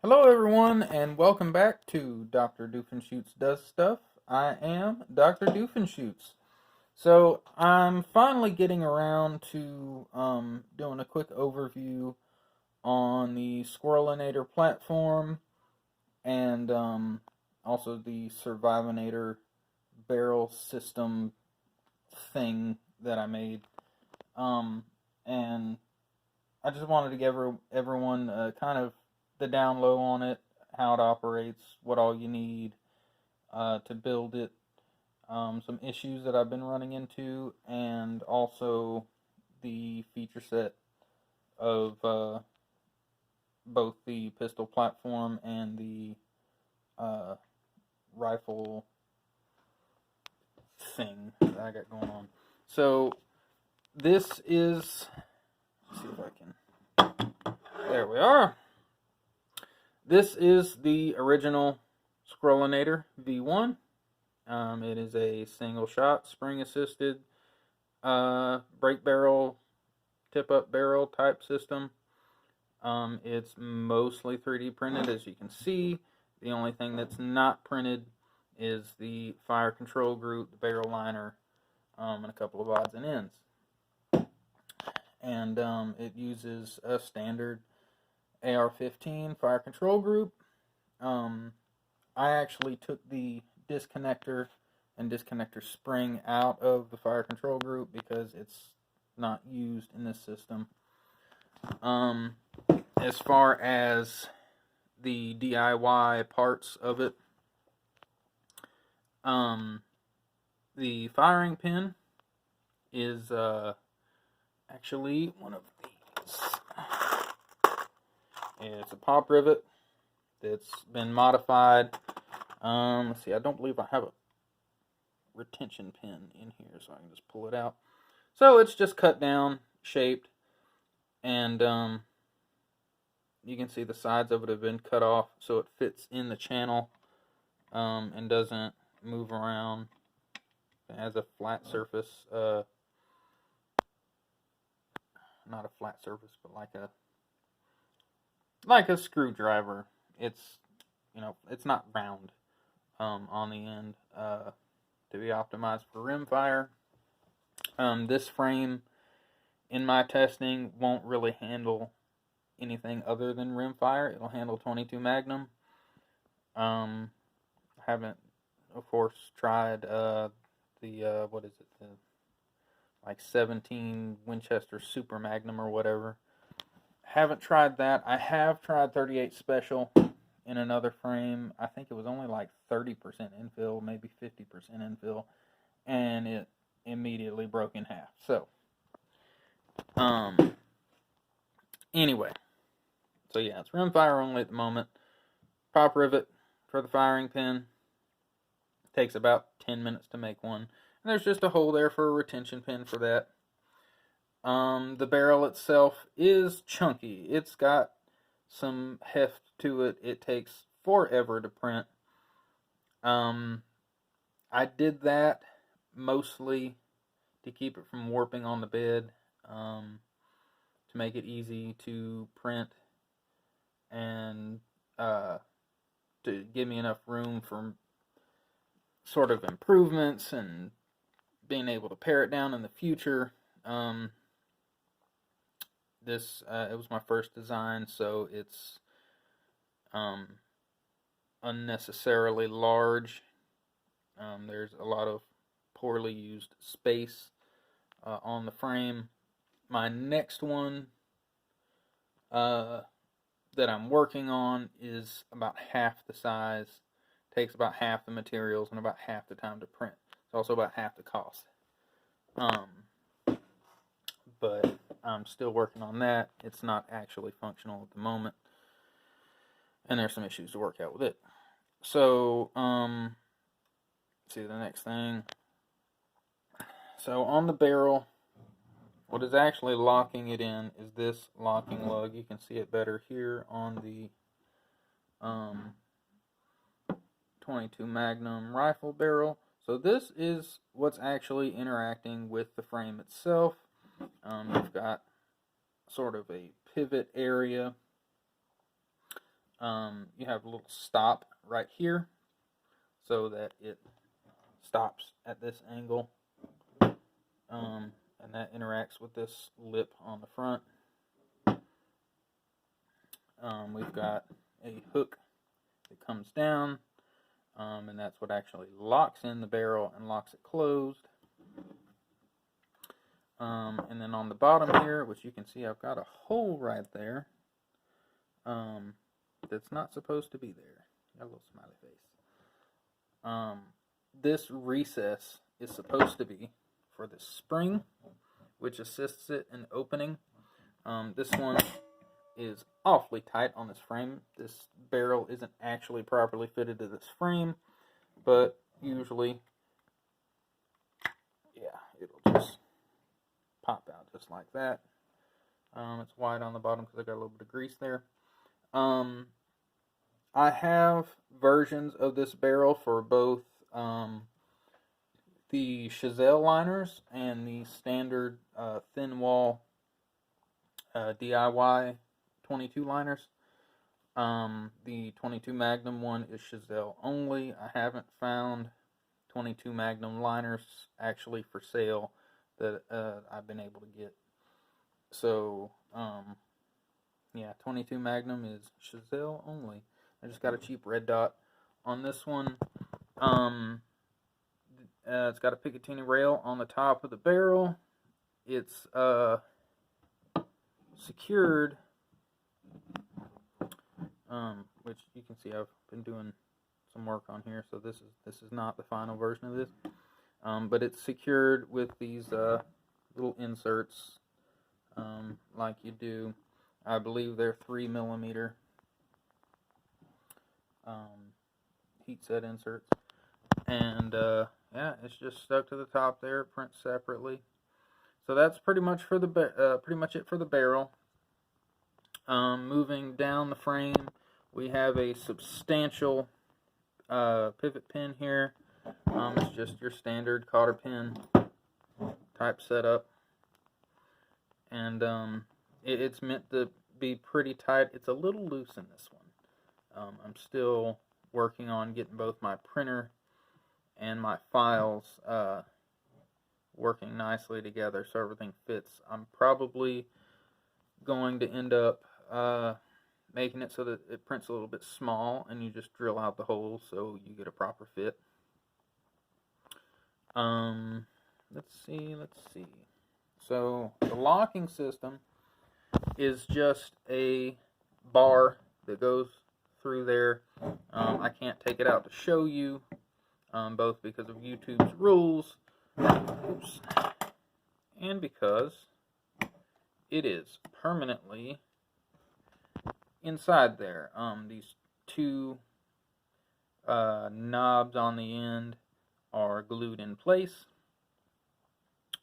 Hello, everyone, and welcome back to Dr. Doofenshoots Does Stuff. I am Dr. Doofenshoots. So, I'm finally getting around to doing a quick overview on the Squirrelinator platform and also the Survivenator barrel system thing that I made. And I just wanted to give everyone kind of the down low on it, how it operates, what all you need to build it, some issues that I've been running into, and also the feature set of both the pistol platform and the uh, rifle thing that I got going on. So this is, let's see if I can, there we are. This is the original Scrollinator V1. It is a single shot, spring assisted, break barrel, tip up barrel type system. It's mostly 3D printed, as you can see. The only thing that's not printed is the fire control group, the barrel liner, and a couple of odds and ends. And it uses a standard AR-15 fire control group. I actually took the disconnector and disconnector spring out of the fire control group because it's not used in this system. As far as the DIY parts of it, the firing pin is actually one of these. It's a pop rivet that's been modified. Let's see, I don't believe I have a retention pin in here, so I can just pull it out. So it's just cut down, shaped, and you can see the sides of it have been cut off so it fits in the channel and doesn't move around. It has a flat surface, not a flat surface, but like a screwdriver. It's it's not round on the end to be optimized for rimfire. This frame, in my testing, won't really handle anything other than rimfire. It'll handle 22 Magnum. I haven't, of course, tried the what is it, the like 17 Winchester Super Magnum or whatever. Haven't tried that. I have tried 38 Special in another frame. I think it was only like 30% infill, maybe 50% infill, and it immediately broke in half. So, anyway, so yeah, it's rimfire only at the moment. Pop rivet for the firing pin. Takes about 10 minutes to make one. And there's just a hole there for a retention pin for that. The barrel itself is chunky. It's got some heft to it. It takes forever to print. I did that mostly to keep it from warping on the bed, to make it easy to print, and to give me enough room for sort of improvements and being able to pare it down in the future. It was my first design, so it's unnecessarily large. There's a lot of poorly used space on the frame. My next one that I'm working on is about half the size, takes about half the materials, and about half the time to print. It's also about half the cost. But I'm still working on that. It's not actually functional at the moment, and there's some issues to work out with it. So, see the next thing. So on the barrel, what is actually locking it in is this locking lug. You can see it better here on the 22 Magnum rifle barrel. So this is what's actually interacting with the frame itself. You've got sort of a pivot area you have a little stop right here so that it stops at this angle, and that interacts with this lip on the front. We've got a hook that comes down, and that's what actually locks in the barrel and locks it closed. And then on the bottom here, which you can see I've got a hole right there, that's not supposed to be there. Got a little smiley face. This recess is supposed to be for the spring, which assists it in opening. This one is awfully tight on this frame. This barrel isn't actually properly fitted to this frame, but usually, yeah, it'll just pop out just like that. It's wide on the bottom because I got a little bit of grease there. I have versions of this barrel for both the Chazelle liners and the standard thin wall DIY 22 liners. The 22 Magnum one is Chazelle only. I haven't found 22 Magnum liners actually for sale that I've been able to get. So, yeah, 22 Magnum is Chazelle only. I just got a cheap red dot on this one. It's got a Picatinny rail on the top of the barrel. It's secured, which you can see I've been doing some work on here, so this is not the final version of this, but it's secured with these little inserts, like you do. I believe they're 3mm heat set inserts, and yeah, it's just stuck to the top there. It prints separately. So that's pretty much for the it for the barrel. Moving down the frame, we have a substantial pivot pin here. It's just your standard cotter pin type setup, and it's meant to be pretty tight. It's a little loose in this one. I'm still working on getting both my printer and my files working nicely together so everything fits. I'm probably going to end up making it so that it prints a little bit small and you just drill out the holes so you get a proper fit. Let's see. So the locking system is just a bar that goes through there. I can't take it out to show you, both because of YouTube's rules, oops, and because it is permanently inside there. These two knobs on the end are glued in place.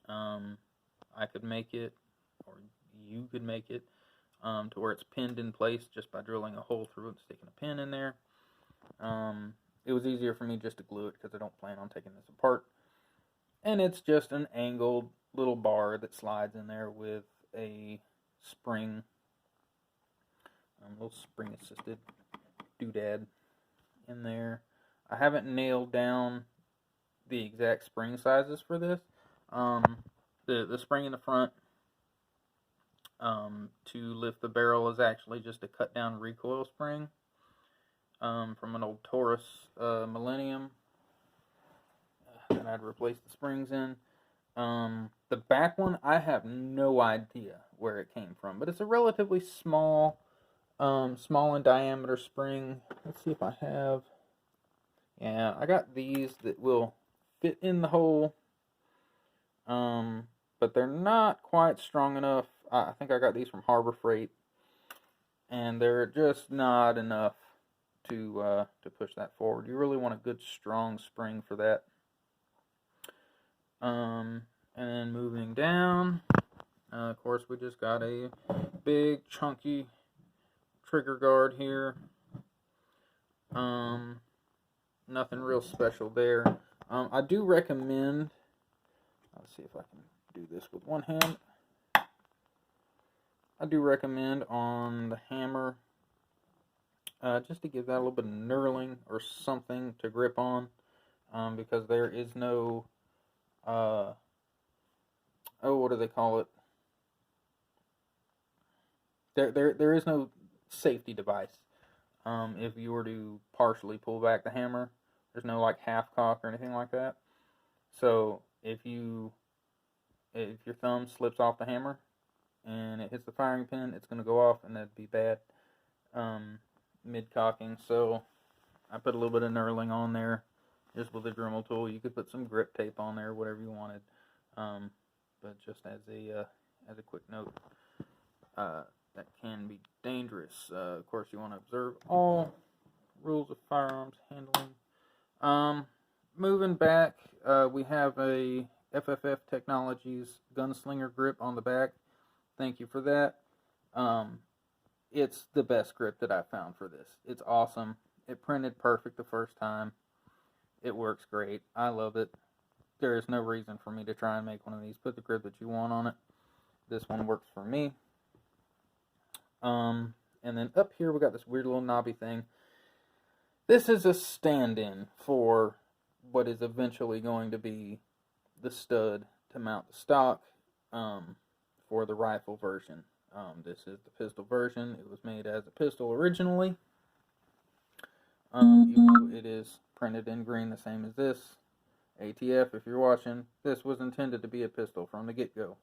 I could make it, or you could make it, to where it's pinned in place just by drilling a hole through it and sticking a pin in there. It was easier for me just to glue it because I don't plan on taking this apart. And it's just an angled little bar that slides in there with a spring, little spring assisted doodad in there. I haven't nailed down the exact spring sizes for this. The spring in the front to lift the barrel is actually just a cut down recoil spring from an old Taurus Millennium that I'd replaced the springs in. The back one, I have no idea where it came from, but it's a relatively small in diameter spring. Let's see if I have. Yeah, I got these that will fit in the hole, but they're not quite strong enough. I think I got these from Harbor Freight, and they're just not enough to push that forward. You really want a good strong spring for that. And then moving down, of course, we just got a big chunky trigger guard here. Nothing real special there. I do recommend, let's see if I can do this with one hand. I do recommend on the hammer just to give that a little bit of knurling or something to grip on, because there is no, oh, what do they call it? There is no safety device. If you were to partially pull back the hammer, there's no like half cock or anything like that. So if your thumb slips off the hammer and it hits the firing pin, it's going to go off, and that'd be bad mid-cocking. So I put a little bit of knurling on there just with a Dremel tool. You could put some grip tape on there, whatever you wanted. But just as a quick note, that can be dangerous. Of course, you want to observe all rules of firearms handling. Moving back, we have a FFF Technologies Gunslinger grip on the back. Thank you for that. It's the best grip that I found for this. It's awesome. It printed perfect the first time. It works great. I love it. There is no reason for me to try and make one of these. Put the grip that you want on it. This one works for me. And then up here we got this weird little knobby thing. This is a stand-in for what is eventually going to be the stud to mount the stock for the rifle version. This is the pistol version. It was made as a pistol originally. Even though it is printed in green the same as this. ATF, if you're watching, this was intended to be a pistol from the get-go.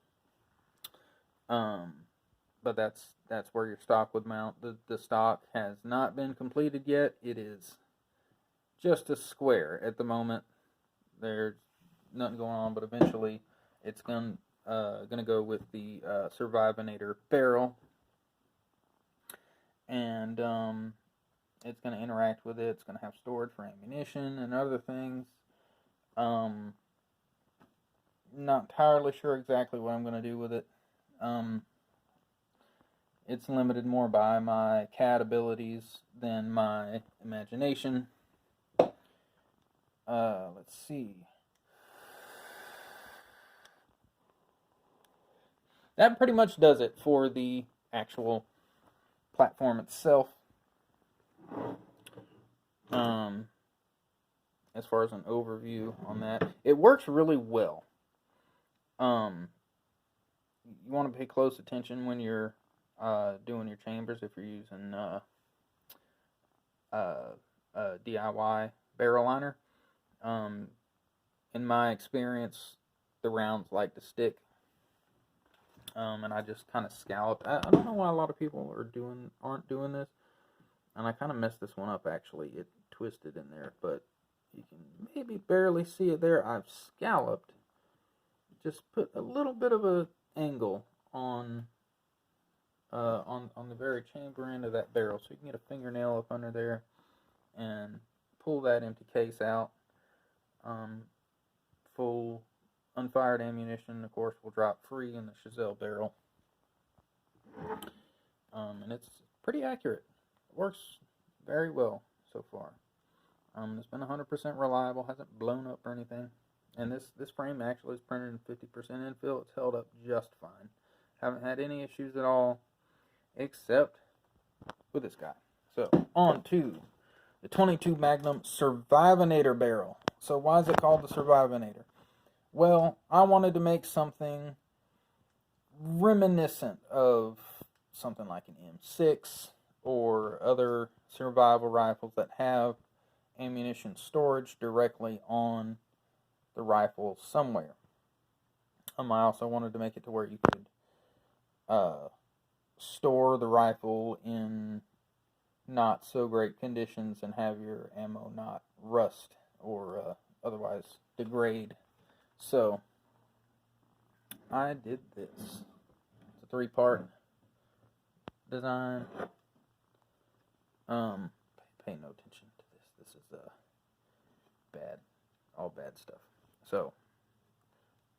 But that's where your stock would mount. The stock has not been completed yet. It is just a square at the moment. There's nothing going on, but eventually it's gonna go with the Survivenator barrel, and it's gonna interact with it. It's gonna have storage for ammunition and other things. Not entirely sure exactly what I'm gonna do with it. It's limited more by my CAD abilities than my imagination. Let's see. That pretty much does it for the actual platform itself. As far as an overview on that, it works really well. You want to pay close attention when you're doing your chambers if you're using DIY barrel liner. In my experience, the rounds like to stick, and I just kind of scalloped. I don't know why a lot of people aren't doing this, and I kind of messed this one up actually. It twisted in there, but you can maybe barely see it there. I've scalloped. Just put a little bit of a angle on the very chamber end of that barrel, so you can get a fingernail up under there and pull that empty case out. Full unfired ammunition, of course, will drop free in the Chazelle barrel, and it's pretty accurate. It works very well so far. It's been 100% reliable, hasn't blown up or anything. And this frame actually is printed in 50% infill. It's held up just fine. Haven't had any issues at all, except with this guy. So, on to the 22 Magnum Survivenator barrel. So, why is it called the Survivenator? Well, I wanted to make something reminiscent of something like an M6 or other survival rifles that have ammunition storage directly on the rifle somewhere. I also wanted to make it to where you could store the rifle in not so great conditions and have your ammo not rust or otherwise degrade. So I did this. It's a 3-part design. Pay no attention to this. This is bad, all bad stuff. So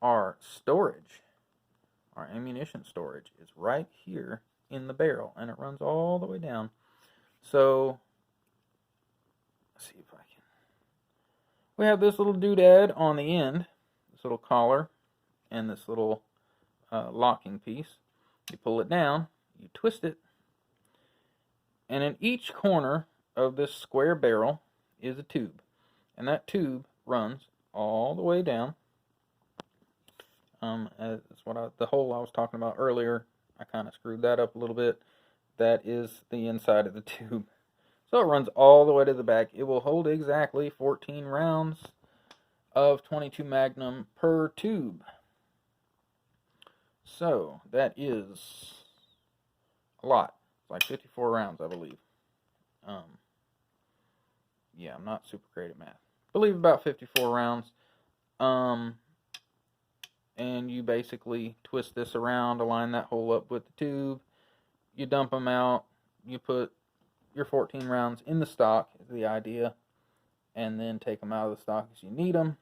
our storage, our ammunition storage, is right here in the barrel, and it runs all the way down. So let's see if I can. We have this little doodad on the end, this little collar, and this little locking piece. You pull it down, you twist it, And in each corner of this square barrel is a tube. And that tube runs all the way down. That's what the hole I was talking about earlier. I kind of screwed that up a little bit. That is the inside of the tube. So it runs all the way to the back. It will hold exactly 14 rounds of 22 Magnum per tube. So that is a lot. It's like 54 rounds, I believe. Yeah, I'm not super great at math. I believe about 54 rounds. And you basically twist this around, align that hole up with the tube. You dump them out. You put your 14 rounds in the stock, is the idea. And then take them out of the stock as you need them.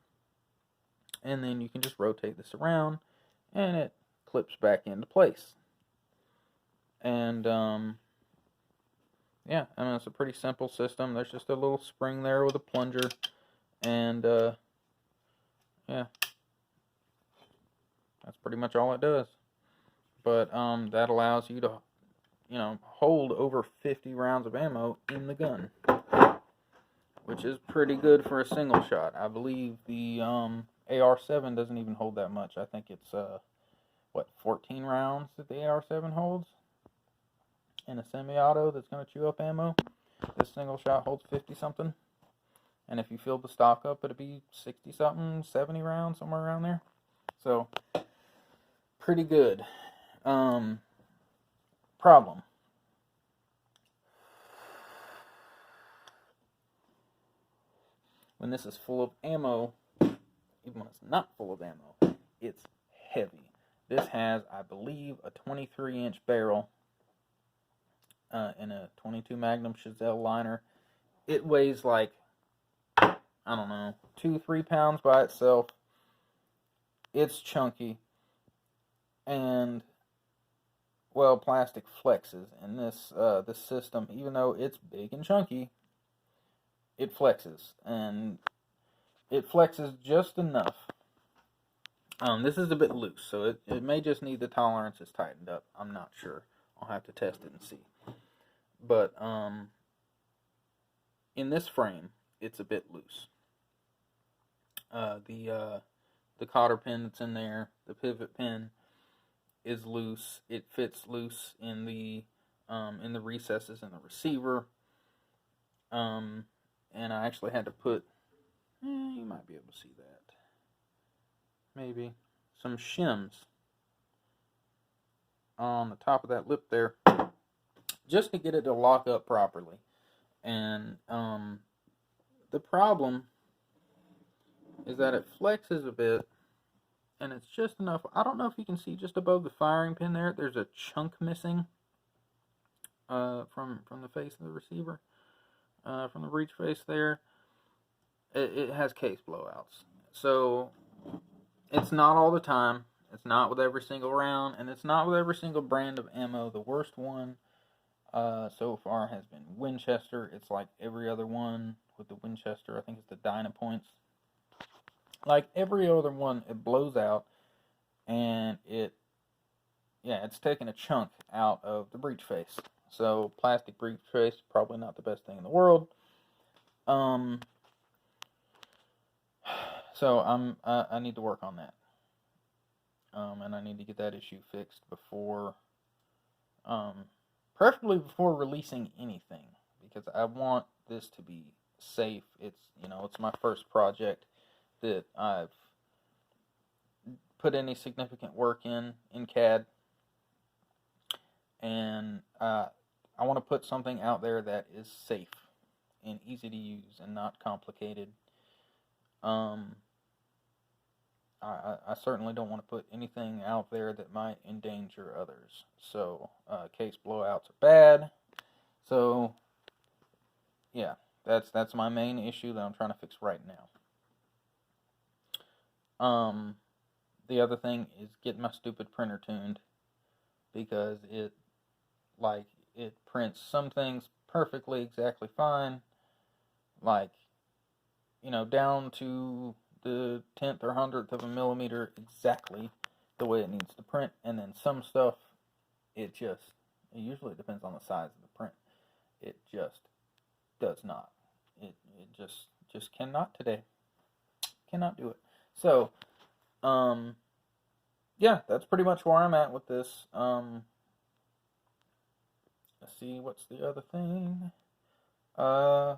And then you can just rotate this around, and it clips back into place. And, yeah, I mean, it's a pretty simple system. There's just a little spring there with a plunger. And, yeah. That's pretty much all it does. But, that allows you to, hold over 50 rounds of ammo in the gun, which is pretty good for a single shot. I believe the AR-7 doesn't even hold that much. I think it's 14 rounds that the AR-7 holds in a semi-auto that's going to chew up ammo. This single shot holds 50 something, and if you fill the stock up, it'd be 60 something, 70 rounds, somewhere around there. So pretty good. Problem. When this is full of ammo, even when it's not full of ammo, it's heavy. This has, I believe, a 23-inch barrel in a 22 Magnum Chazelle liner. It weighs like, I don't know, 2-3 pounds by itself. It's chunky. And, well, plastic flexes. And this system, even though it's big and chunky, it flexes. And it flexes just enough. This is a bit loose, so it may just need the tolerances tightened up. I'm not sure. I'll have to test it and see. But in this frame, it's a bit loose. The cotter pin that's in there, the pivot pin, is loose. It fits loose in the recesses in the receiver. And I actually had to put, you might be able to see that. Maybe some shims on the top of that lip there, just to get it to lock up properly. And the problem is that it flexes a bit, and it's just enough. I don't know if you can see just above the firing pin there. There's a chunk missing from the face of the receiver, from the breech face there. It has case blowouts, so it's not all the time. It's not with every single round, and it's not with every single brand of ammo. The worst one so far has been Winchester. It's like every other one with the Winchester. I think it's the Dynapoints. Like every other one, it blows out, and it's taking a chunk out of the breech face. So plastic breech face, probably not the best thing in the world. So I need to work on that. And I need to get that issue fixed before, preferably before releasing anything, because I want this to be safe. It's my first project that I've put any significant work in CAD, and I want to put something out there that is safe and easy to use and not complicated. I certainly don't want to put anything out there that might endanger others. So, case blowouts are bad. So, yeah, that's my main issue that I'm trying to fix right now. The other thing is getting my stupid printer tuned, because it prints some things perfectly, exactly fine, like, down to the 10th or 100th of a millimeter exactly the way it needs to print, and then some stuff, it usually depends on the size of the print. It just does not. It just cannot today. Cannot do it. So, yeah, that's pretty much where I'm at with this. Let's see, what's the other thing? Yeah,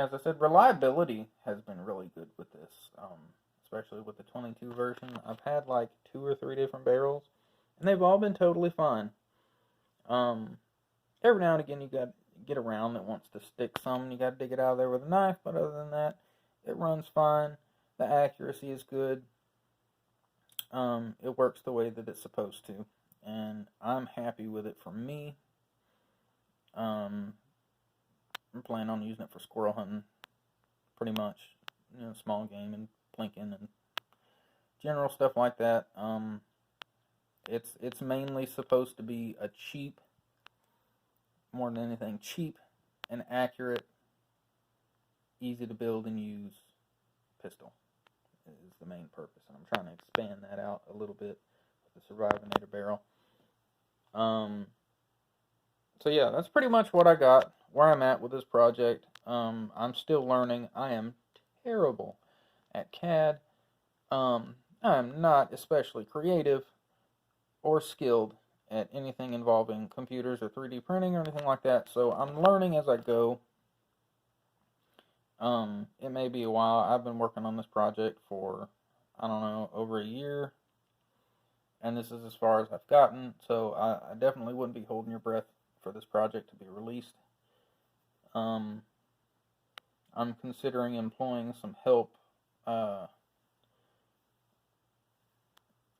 as I said, reliability has been really good with this, especially with the 22 version. I've had like 2 or 3 different barrels, and they've all been totally fine. Every now and again you got to get a round that wants to stick some, and you got to dig it out of there with a knife, but other than that, it runs fine. The accuracy is good. It works the way that it's supposed to, and I'm happy with it for me. I'm planning on using it for squirrel hunting, pretty much, small game and plinking and general stuff like that. It's mainly supposed to be a cheap, more than anything, cheap and accurate, easy to build and use pistol is the main purpose, and I'm trying to expand that out a little bit with the Survivenator barrel. So yeah, that's pretty much what I got, where I'm at with this project. I'm still learning. I am terrible at CAD. I'm not especially creative or skilled at anything involving computers or 3D printing or anything like that, so I'm learning as I go. It may be a while. I've been working on this project for, I don't know, over a year, and this is as far as I've gotten, so I definitely wouldn't be holding your breath for this project to be released. I'm considering employing some help,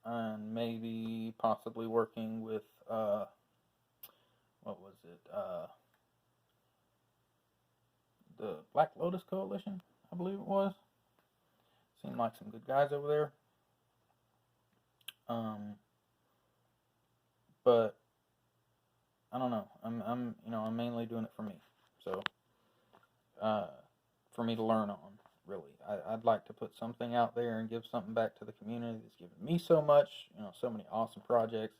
and maybe possibly working with, what was it, the Black Lotus Coalition, I believe it was. Seemed like some good guys over there. But I don't know. I'm mainly doing it for me. So, for me to learn on, really. I'd like to put something out there and give something back to the community that's given me so much, so many awesome projects.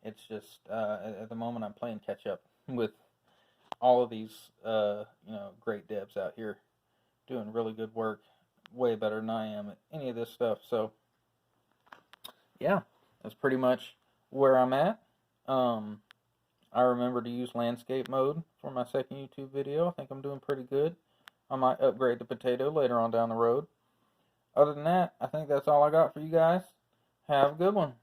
It's just, at the moment I'm playing catch up with all of these, great devs out here doing really good work, way better than I am at any of this stuff. So, yeah, that's pretty much where I'm at. I remember to use landscape mode for my second YouTube video. I think I'm doing pretty good. I might upgrade the potato later on down the road. Other than that, I think that's all I got for you guys. Have a good one.